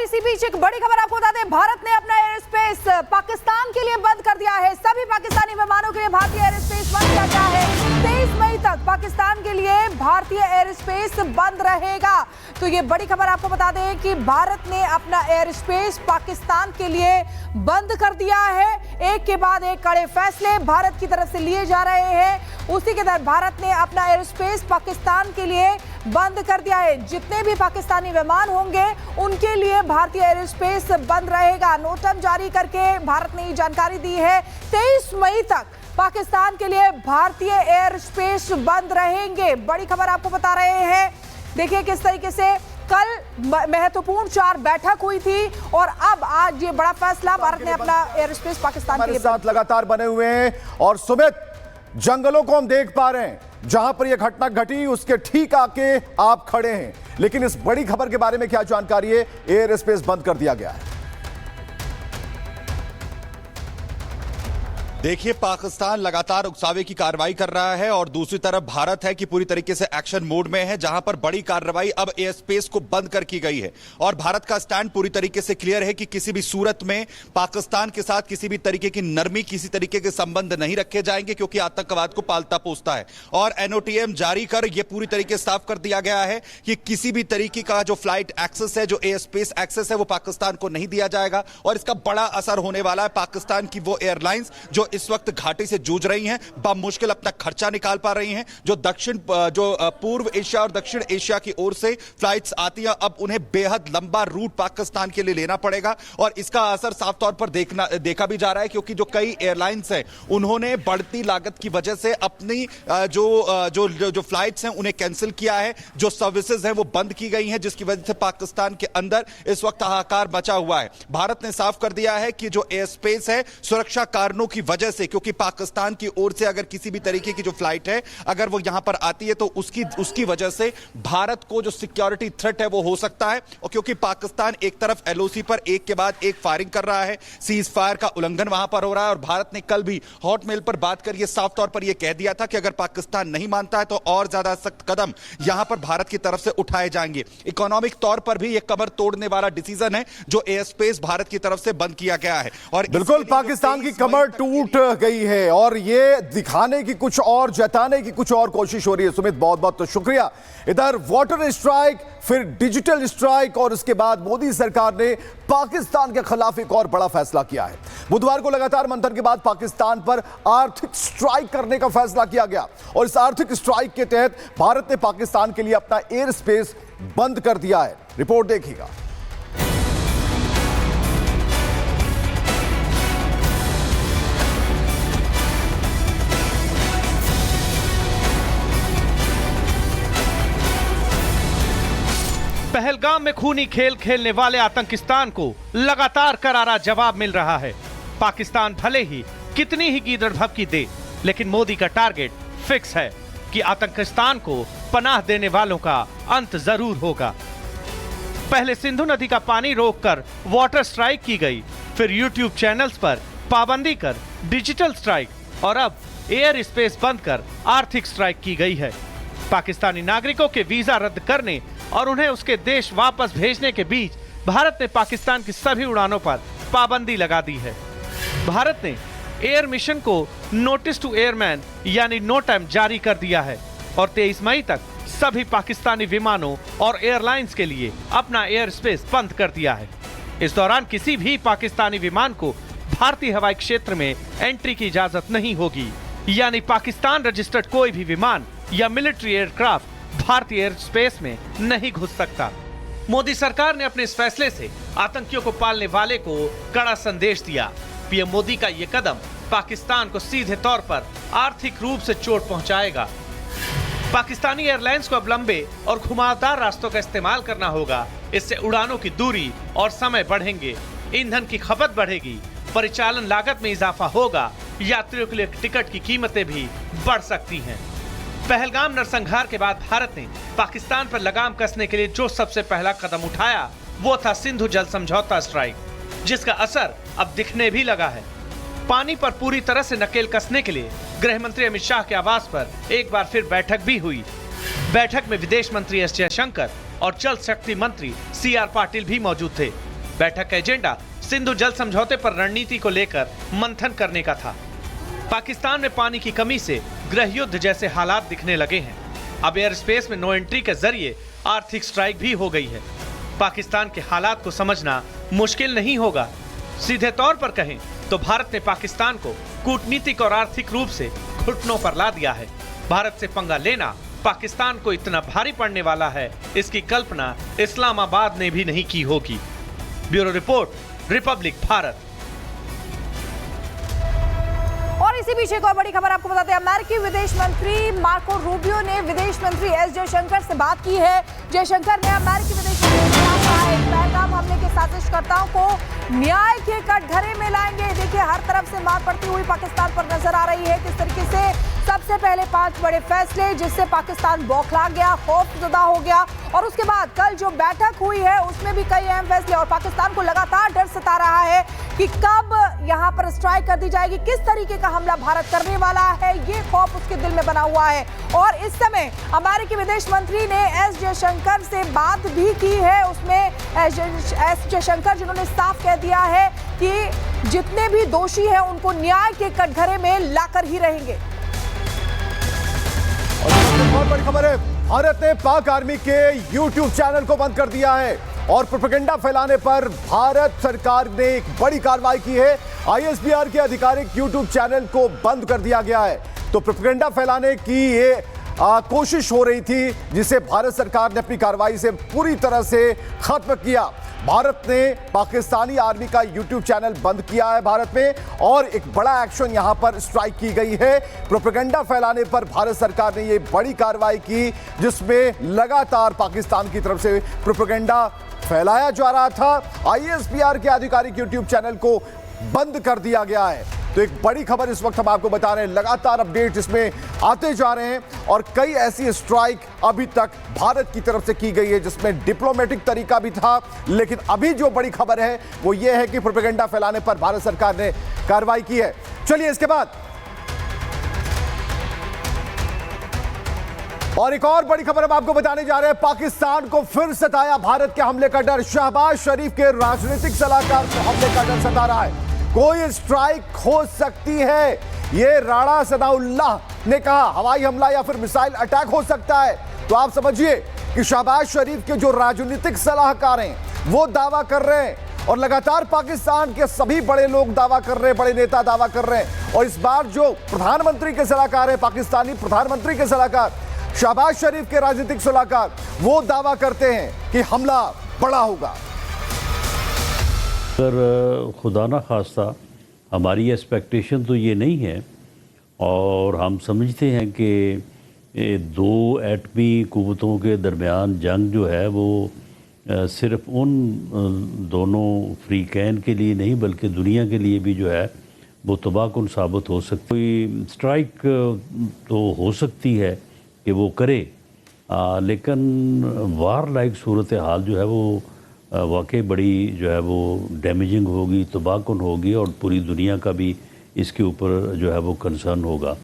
इसी बीच एक बड़ी खबर आपको बता दें, भारत ने अपना एयर स्पेस पाकिस्तान के लिए बंद कर दिया है। सभी पाकिस्तानी विमानों के लिए भारतीय एयर स्पेस बंद किया गया है। 23 मई तक पाकिस्तान के लिए भारतीय एयर स्पेस बंद रहेगा। तो ये बड़ी खबर आपको बता दें कि भारत ने अपना एयर स्पेस पाकिस्तान के लिए बंद कर दिया है। एक के बाद एक कड़े फैसले भारत की तरफ से लिए जा रहे हैं। उसी के तहत भारत ने अपना एयर स्पेस पाकिस्तान के लिए बंद कर दिया है। जितने भी पाकिस्तानी विमान होंगे उनके लिए भारतीय एयर स्पेस बंद रहेगा। नोटम जारी करके भारत ने ये जानकारी दी है। 23 मई तक पाकिस्तान के लिए भारतीय एयर स्पेस बंद रहेंगे। बड़ी खबर आपको बता रहे हैं। देखिए किस तरीके से कल महत्वपूर्ण 4 बैठक हुई थी और अब आज ये बड़ा फैसला, भारत ने अपना एयर स्पेस पाकिस्तान के लिए साथ लगातार बने हुए हैं। और सुमित, जंगलों को हम देख पा रहे हैं, जहां पर यह घटना घटी उसके ठीक आके आप खड़े हैं। लेकिन इस बड़ी खबर के बारे में क्या जानकारी है? एयर स्पेस बंद कर दिया गया है। देखिए, पाकिस्तान लगातार उकसावे की कार्रवाई कर रहा है और दूसरी तरफ भारत है कि पूरी तरीके से एक्शन मोड में है, जहां पर बड़ी कार्रवाई अब एयर स्पेस को बंद कर की गई है। और भारत का स्टैंड पूरी तरीके से क्लियर है कि किसी भी सूरत में पाकिस्तान के साथ किसी भी तरीके की नरमी, किसी तरीके के संबंध नहीं रखे जाएंगे, क्योंकि आतंकवाद को पालता पोसता है। और एनओटीएम जारी कर यह पूरी तरीके से साफ कर दिया गया है कि किसी भी तरीके का जो फ्लाइट एक्सेस है, जो एयर स्पेस एक्सेस है, वो पाकिस्तान को नहीं दिया जाएगा। और इसका बड़ा असर होने वाला है पाकिस्तान की वो एयरलाइंस जो इस वक्त घाटी से जूझ रही हैं, बामुश्किल अपना खर्चा निकाल पा रही हैं, जो पूर्व एशिया और दक्षिण एशिया की ओर से फ्लाइट्स आती हैं, अब उन्हें बेहद लंबा रूट पाकिस्तान के लिए लेना पड़ेगा। और इसका असर साफ तौर पर देखा भी जा रहा है, क्योंकि जो कई एयरलाइंस हैं उन्होंने बढ़ती लागत की वजह से अपनी जो फ्लाइट्स हैं उन्हें कैंसिल किया है, जो सर्विसेज हैं वो बंद की गई हैं, जिसकी वजह से पाकिस्तान के अंदर इस वक्त हाहाकार मचा हुआ है। भारत ने साफ कर दिया है कि जो एयर स्पेस है, सुरक्षा कारणों की वजह से, क्योंकि पाकिस्तान की ओर से अगर किसी भी तरीके की जो फ्लाइट है अगर वो यहां पर आती है तो उसकी वजह से भारत को जो सिक्योरिटी थ्रेट है वो हो सकता है। और क्योंकि पाकिस्तान एक तरफ एलओसी पर एक के बाद एक फायरिंग कर रहा है, सीज फायर का उल्लंघन वहां पर हो रहा है, और भारत ने कल भी हॉटमेल पर बात कर साफ तौर पर यह कह दिया था कि अगर पाकिस्तान नहीं मानता है तो और ज्यादा सख्त कदम यहां पर भारत की तरफ से उठाए जाएंगे। इकोनॉमिक तौर पर भी यह कमर तोड़ने वाला डिसीजन है जो एयर स्पेस भारत की तरफ से बंद किया गया है। और बिल्कुल पाकिस्तान की कमर टूट गई है और ये दिखाने की कुछ और, जताने की कुछ और कोशिश हो रही है। सुमित, बहुत बहुत शुक्रिया। इधर वाटर स्ट्राइक, फिर डिजिटल स्ट्राइक और उसके बाद मोदी सरकार ने पाकिस्तान के खिलाफ एक और बड़ा फैसला किया है। बुधवार को लगातार मंथन के बाद पाकिस्तान पर आर्थिक स्ट्राइक करने का फैसला किया गया और इस आर्थिक स्ट्राइक के तहत भारत ने पाकिस्तान के लिए अपना एयर स्पेस बंद कर दिया है। रिपोर्ट देखिएगा। पहलगाम में खूनी खेल खेलने वाले आतंकिस्तान को लगातार करारा जवाब मिल रहा है। पाकिस्तान भले ही कितनी ही गीदड़ भभकी दे, लेकिन मोदी का टारगेट फिक्स है कि आतंकिस्तान को पनाह देने वालों का अंत जरूर होगा। पहले सिंधु नदी का पानी रोककर वाटर स्ट्राइक की गई, फिर यूट्यूब चैनल्स पर पाबंदी कर डिजिटल स्ट्राइक, और अब एयर स्पेस बंद कर आर्थिक स्ट्राइक की गई है। पाकिस्तानी नागरिकों के वीजा रद्द करने और उन्हें उसके देश वापस भेजने के बीच भारत ने पाकिस्तान की सभी उड़ानों पर पाबंदी लगा दी है। भारत ने एयर मिशन को नोटिस टू एयरमैन यानी नोटम जारी कर दिया है और 23 मई तक सभी पाकिस्तानी विमानों और एयरलाइंस के लिए अपना एयर स्पेस बंद कर दिया है। इस दौरान किसी भी पाकिस्तानी विमान को भारतीय हवाई क्षेत्र में एंट्री की इजाजत नहीं होगी, यानी पाकिस्तान रजिस्टर्ड कोई भी विमान या मिलिट्री एयरक्राफ्ट भारतीय एयर स्पेस में नहीं घुस सकता। मोदी सरकार ने अपने इस फैसले से आतंकियों को पालने वाले को कड़ा संदेश दिया। पीएम मोदी का ये कदम पाकिस्तान को सीधे तौर पर आर्थिक रूप से चोट पहुंचाएगा। पाकिस्तानी एयरलाइंस को अब लंबे और घुमावदार रास्तों का इस्तेमाल करना होगा। इससे उड़ानों की दूरी और समय बढ़ेंगे, ईंधन की खपत बढ़ेगी, परिचालन लागत में इजाफा होगा, यात्रियों के लिए टिकट की कीमतें भी बढ़ सकती हैं। पहलगाम नरसंहार के बाद भारत ने पाकिस्तान पर लगाम कसने के लिए जो सबसे पहला कदम उठाया वो था सिंधु जल समझौता स्ट्राइक, जिसका असर अब दिखने भी लगा है। पानी पर पूरी तरह से नकेल कसने के लिए गृह मंत्री अमित शाह के आवास पर एक बार फिर बैठक भी हुई। बैठक में विदेश मंत्री एस जयशंकर और जल शक्ति मंत्री सीआर पाटिल भी मौजूद थे। बैठक का एजेंडा सिंधु जल समझौते पर रणनीति को लेकर मंथन करने का था। पाकिस्तान में पानी की कमी से गृह युद्ध जैसे हालात दिखने लगे हैं। अब एयर स्पेस में नो एंट्री के जरिए आर्थिक स्ट्राइक भी हो गई है। पाकिस्तान के हालात को समझना मुश्किल नहीं होगा। सीधे तौर पर कहें तो भारत ने पाकिस्तान को कूटनीतिक और आर्थिक रूप से घुटनों पर ला दिया है। भारत से पंगा लेना पाकिस्तान को इतना भारी पड़ने वाला है, इसकी कल्पना इस्लामाबाद ने भी नहीं की होगी। Bureau report, Republic Bharat. और इसी बीच एक और बड़ी खबर आपको बताते हैं। अमेरिकी विदेश मंत्री मार्को रूबियो ने विदेश मंत्री एस जयशंकर से बात की है। जयशंकर ने अमेरिकी विदेश मंत्री से कहा है पहलगाम हमले के साजिशकर्ताओं को न्याय के कटघरे में लाएंगे। देखिए, हर तरफ से मार पड़ती हुई पाकिस्तान पर नजर आ रही है। किस तरीके से सबसे पहले 5 बड़े फैसले जिससे पाकिस्तान बौखला गया, खौफजदा हो गया, और उसके बाद कल जो बैठक हुई है उसमें भी कई अहम फैसले, और पाकिस्तान को लगातार डर सता रहा है कि कब यहां पर स्ट्राइक कर दी जाएगी, किस तरीके का हमला भारत करने वाला है। ये खौफ उसके दिल में बना हुआ है। और इस समय अमेरिकी विदेश मंत्री ने एस जयशंकर से बात भी की है। उसमें एस जयशंकर जिन्होंने साफ कह दिया है कि जितने भी दोषी हैं उनको न्याय के कटघरे में लाकर ही रहेंगे। और बहुत बड़ी खबर है, भारत ने पाक आर्मी के YouTube चैनल को बंद कर दिया है और प्रोपेगेंडा फैलाने पर भारत सरकार ने एक बड़ी कार्रवाई की है। ISBR के आधिकारिक YouTube चैनल को बंद कर दिया गया है। तो प्रोपेगेंडा फैलाने की ये कोशिश हो रही थी जिसे भारत सरकार ने अपनी कार्रवाई से पूरी तरह से खत्म किया। भारत ने पाकिस्तानी आर्मी का YouTube चैनल बंद किया है भारत में, और एक बड़ा एक्शन यहां पर स्ट्राइक की गई है। प्रोपेगेंडा फैलाने पर भारत सरकार ने ये बड़ी कार्रवाई की जिसमें लगातार पाकिस्तान की तरफ से प्रोपेगेंडा फैलाया जा रहा था। ISBR के आधिकारिक YouTube चैनल को बंद कर दिया गया है। तो एक बड़ी खबर इस वक्त हम आपको बता रहे हैं, लगातार अपडेट इसमें आते जा रहे हैं, और कई ऐसी स्ट्राइक अभी तक भारत की तरफ से की गई है जिसमें डिप्लोमेटिक तरीका भी था। लेकिन अभी जो बड़ी खबर है वो ये है कि प्रोपेगेंडा फैलाने पर भारत सरकार ने कार्रवाई की है। चलिए इसके बाद और एक और बड़ी खबर हम आपको बताने जा रहे हैं। पाकिस्तान को फिर सताया भारत के हमले का डर। शहबाज शरीफ के राजनीतिक सलाहकार को हमले का डर सता रहा है। कोई स्ट्राइक हो सकती है, ये राणा सनाउल्लाह ने कहा। हवाई हमला या फिर मिसाइल अटैक हो सकता है। तो आप समझिए कि शहबाज शरीफ के जो राजनीतिक सलाहकार हैं वो दावा कर रहे हैं, और लगातार पाकिस्तान के सभी बड़े लोग दावा कर रहे हैं, बड़े नेता दावा कर रहे हैं। और इस बार जो प्रधानमंत्री के सलाहकार हैं, पाकिस्तानी प्रधानमंत्री के सलाहकार शहबाज शरीफ के राजनीतिक सलाहकार, वो दावा करते हैं कि हमला बड़ा होगा। अगर खुदा ना खास्ता हमारी एक्सपेक्टेशन तो ये नहीं है, और हम समझते हैं कि 2 एटमी कुव्वतों के दरमियान जंग जो है वो सिर्फ उन दोनों फ्रीकैन के लिए नहीं बल्कि दुनिया के लिए भी जो है वो तबाहकुन साबित हो सकती। कोई स्ट्राइक तो हो सकती है कि वो करे, लेकिन वार लाइक सूरत हाल जो है वो वाकई बड़ी जो है वो डैमेजिंग होगी, तबाहकुन होगी, और पूरी दुनिया का भी इसके ऊपर जो है वो कंसर्न होगा।